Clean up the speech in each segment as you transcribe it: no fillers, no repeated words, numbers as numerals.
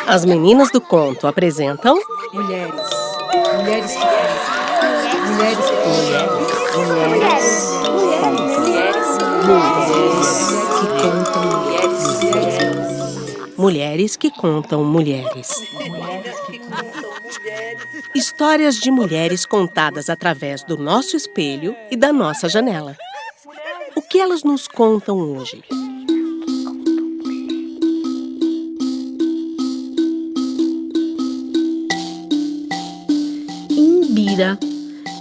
As meninas do conto apresentam Mulheres que contam mulheres. Histórias de mulheres contadas através do nosso espelho e da nossa janela. O que elas nos contam hoje? Imbira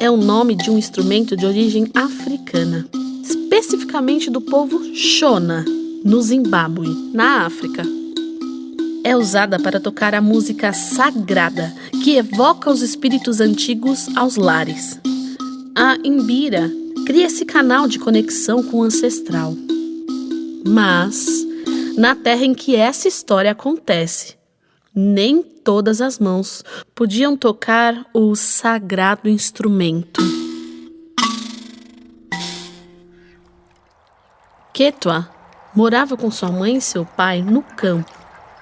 é o nome de um instrumento de origem africana, especificamente do povo Shona, no Zimbábue, na África. É usada para tocar a música sagrada, que evoca os espíritos antigos aos lares. A imbira cria esse canal de conexão com o ancestral. Mas, na terra em que essa história acontece, nem todas as mãos podiam tocar o sagrado instrumento. Ketua morava com sua mãe e seu pai no campo,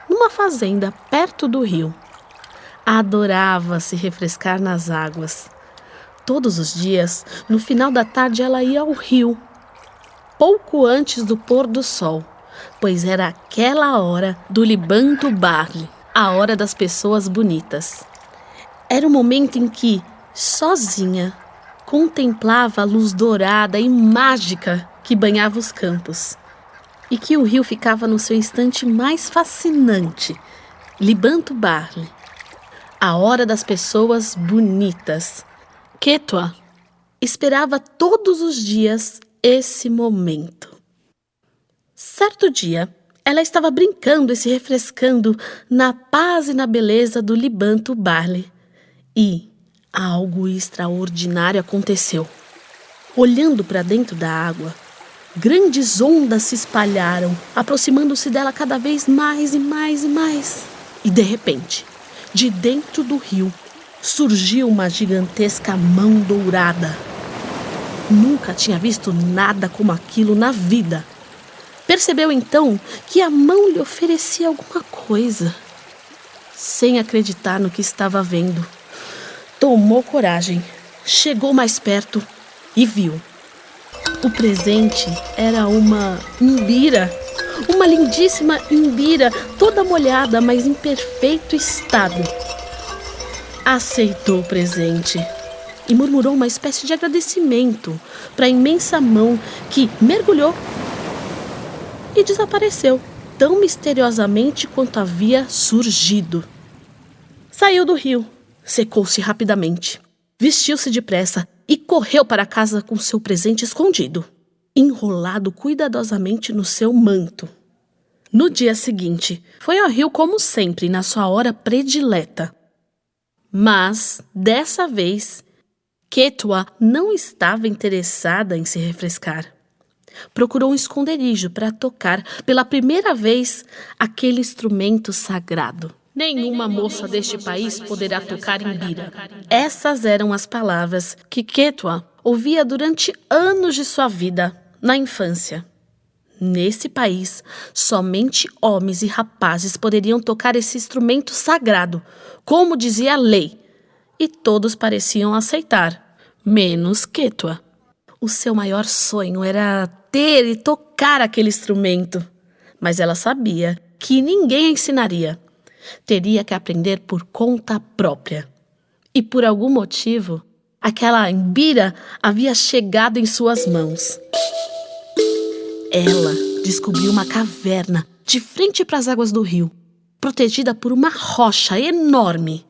numa fazenda perto do rio. Adorava se refrescar nas águas. Todos os dias, no final da tarde, ela ia ao rio, pouco antes do pôr do sol, pois era aquela hora do Libanto Barley, a hora das pessoas bonitas. Era o momento em que, sozinha, contemplava a luz dourada e mágica que banhava os campos, e que o rio ficava no seu instante mais fascinante, Libanto Barley, a hora das pessoas bonitas. Ketua esperava todos os dias esse momento. Certo dia, ela estava brincando e se refrescando na paz e na beleza do Libanto Barley. E algo extraordinário aconteceu. Olhando para dentro da água, grandes ondas se espalharam, aproximando-se dela cada vez mais e mais e mais. E de repente, de dentro do rio, surgiu uma gigantesca mão dourada. Nunca tinha visto nada como aquilo na vida. Percebeu então que a mão lhe oferecia alguma coisa. Sem acreditar no que estava vendo, tomou coragem, chegou mais perto e viu. O presente era uma imbira, uma lindíssima imbira, toda molhada, mas em perfeito estado. Aceitou o presente e murmurou uma espécie de agradecimento para a imensa mão que mergulhou e desapareceu, tão misteriosamente quanto havia surgido. Saiu do rio, secou-se rapidamente, vestiu-se depressa e correu para casa com seu presente escondido, enrolado cuidadosamente no seu manto. No dia seguinte, foi ao rio como sempre, na sua hora predileta. Mas, dessa vez, Ketua não estava interessada em se refrescar. Procurou um esconderijo para tocar pela primeira vez aquele instrumento sagrado. Nenhuma moça deste país poderá tocar imbira. Essas eram as palavras que Ketua ouvia durante anos de sua vida, na infância. Nesse país, somente homens e rapazes poderiam tocar esse instrumento sagrado, como dizia a lei. E todos pareciam aceitar, menos Ketua. O seu maior sonho era ter e tocar aquele instrumento. Mas ela sabia que ninguém a ensinaria. Teria que aprender por conta própria. E por algum motivo, aquela imbira havia chegado em suas mãos. Ela descobriu uma caverna de frente para as águas do rio, protegida por uma rocha enorme.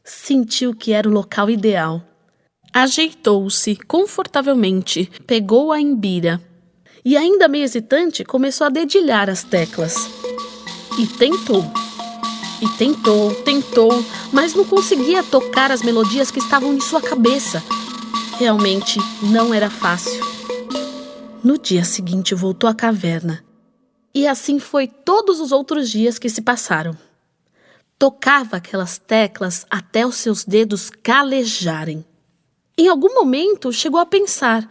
Sentiu que era o local ideal. Ajeitou-se confortavelmente, pegou a imbira e, ainda meio hesitante, começou a dedilhar as teclas. E tentou, mas não conseguia tocar as melodias que estavam em sua cabeça. Realmente não era fácil. No dia seguinte voltou à caverna. E assim foi todos os outros dias que se passaram. Tocava aquelas teclas até os seus dedos calejarem. Em algum momento chegou a pensar: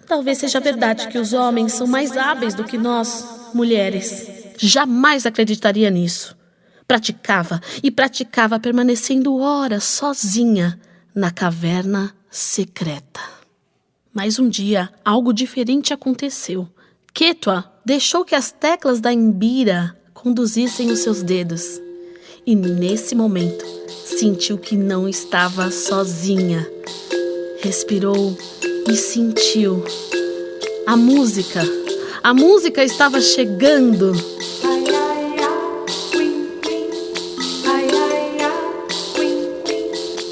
talvez seja verdade que os homens são mais hábeis do que nós, mulheres. jamais acreditaria nisso. Praticava e praticava, permanecendo horas sozinha na caverna secreta. Mas um dia, algo diferente aconteceu. Ketua deixou que as teclas da Imbira conduzissem os seus dedos. E nesse momento, sentiu que não estava sozinha. Respirou e sentiu. A música estava chegando.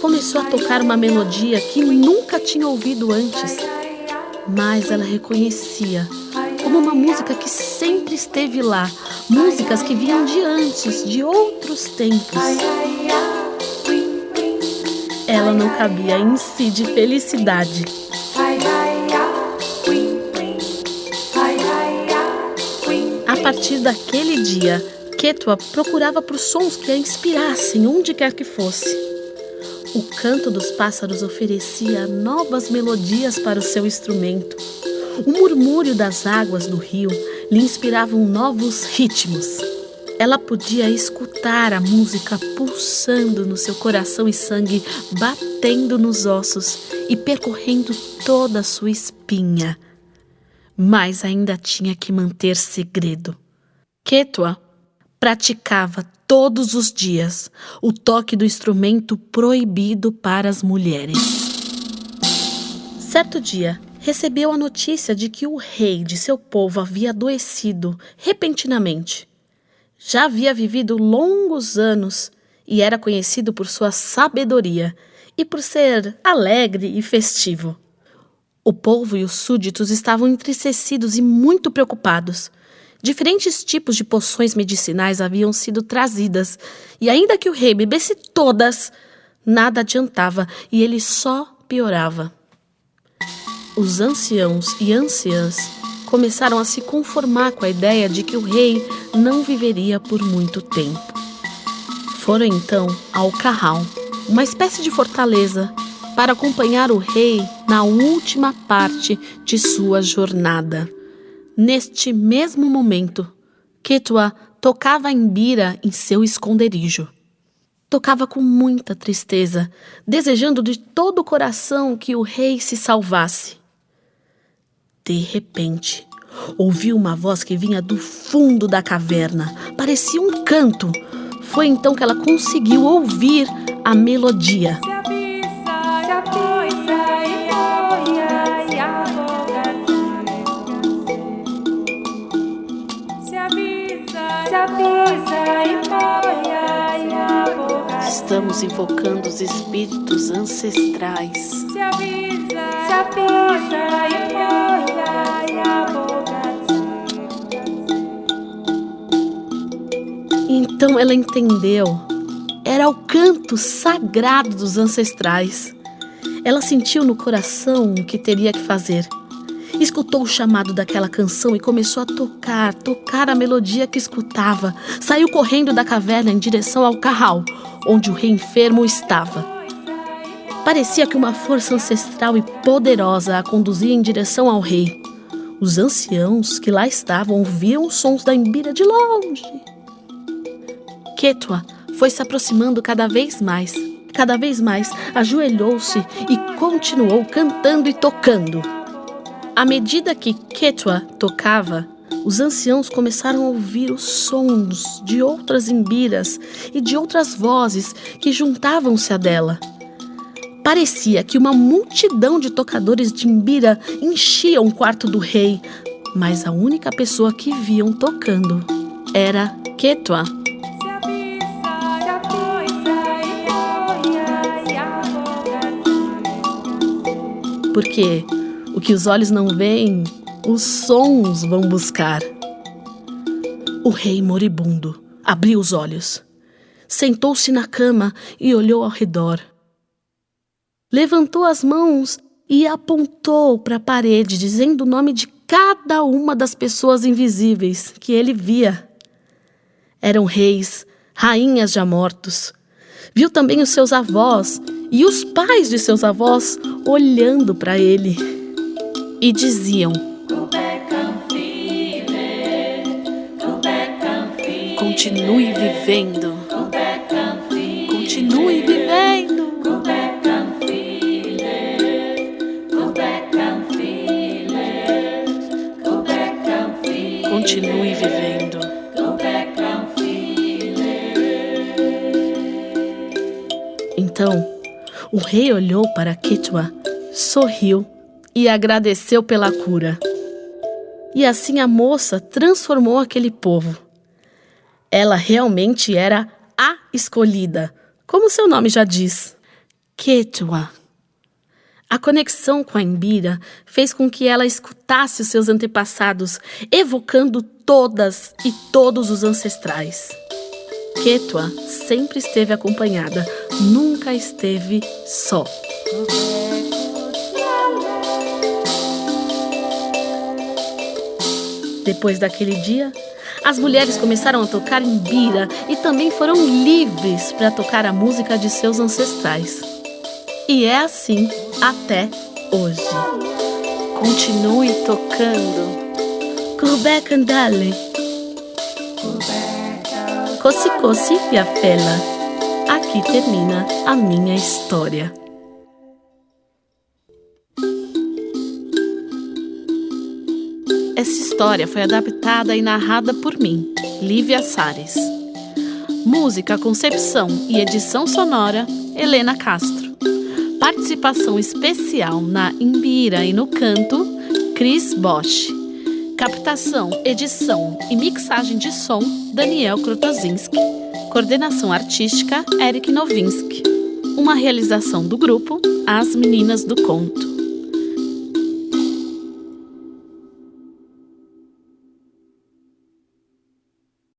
Começou a tocar uma melodia que nunca tinha ouvido antes, mas ela reconhecia como uma música que sempre esteve lá, músicas que vinham de antes, de outros tempos. Ela não cabia em si de felicidade. A partir daquele dia, Ketua procurava por sons que a inspirassem onde quer que fosse. O canto dos pássaros oferecia novas melodias para o seu instrumento. O murmúrio das águas do rio lhe inspiravam novos ritmos. Ela podia escutar a música pulsando no seu coração e sangue, batendo nos ossos e percorrendo toda a sua espinha. Mas ainda tinha que manter segredo. Ketua praticava todos os dias o toque do instrumento proibido para as mulheres. Certo dia, recebeu a notícia de que o rei de seu povo havia adoecido repentinamente. Já havia vivido longos anos e era conhecido por sua sabedoria e por ser alegre e festivo. O povo e os súditos estavam entristecidos e muito preocupados. Diferentes tipos de poções medicinais haviam sido trazidas, e ainda que o rei bebesse todas, nada adiantava e ele só piorava. Os anciãos e anciãs começaram a se conformar com a ideia de que o rei não viveria por muito tempo. Foram então ao Carral, uma espécie de fortaleza, para acompanhar o rei na última parte de sua jornada. Neste mesmo momento, Ketua tocava a Imbira em seu esconderijo. Tocava com muita tristeza, desejando de todo o coração que o rei se salvasse. De repente, ouviu uma voz que vinha do fundo da caverna. Parecia um canto. Foi então que ela conseguiu ouvir a melodia. Estamos invocando os espíritos ancestrais. Então ela entendeu. Era o canto sagrado dos ancestrais. Ela sentiu no coração o que teria que fazer. Escutou o chamado daquela canção e começou a tocar a melodia que escutava. Saiu correndo da caverna em direção ao Carral, onde o rei enfermo estava. Parecia que uma força ancestral e poderosa a conduzia em direção ao rei. Os anciãos que lá estavam ouviam os sons da Imbira de longe. Ketua foi se aproximando cada vez mais. Cada vez mais ajoelhou-se e continuou cantando e tocando. À medida que Ketua tocava, os anciãos começaram a ouvir os sons de outras imbiras e de outras vozes que juntavam-se a dela. Parecia que uma multidão de tocadores de imbira enchia o quarto do rei, mas a única pessoa que viam tocando era Ketua. Porque o que os olhos não veem, os sons vão buscar. O rei moribundo abriu os olhos, sentou-se na cama e olhou ao redor. Levantou as mãos e apontou para a parede, dizendo o nome de cada uma das pessoas invisíveis que ele via. Eram reis, rainhas já mortos. Viu também os seus avós e os pais de seus avós olhando para ele. E diziam: Continue vivendo. Continue vivendo. Continue vivendo. Então, o rei olhou para Quechua, sorriu e agradeceu pela cura. E assim a moça transformou aquele povo. Ela realmente era a escolhida, como seu nome já diz, Quechua. A conexão com a Imbira fez com que ela escutasse os seus antepassados, evocando todas e todos os ancestrais. Quechua sempre esteve acompanhada, nunca esteve só. Depois daquele dia, as mulheres começaram a tocar Imbira e também foram livres para tocar a música de seus ancestrais. E é assim até hoje. Continue tocando. Kubé Candale. Cosi Cosi Viafela. Aqui termina a minha história. Essa história foi adaptada e narrada por mim, Lívia Sares. Música, concepção e edição sonora, Helena Castro. Participação especial na Imbira e no canto, Cris Bosch. Captação, edição e mixagem de som, Daniel Krotozinski. Coordenação artística, Eric Novinsky. Uma realização do grupo As Meninas do Conto.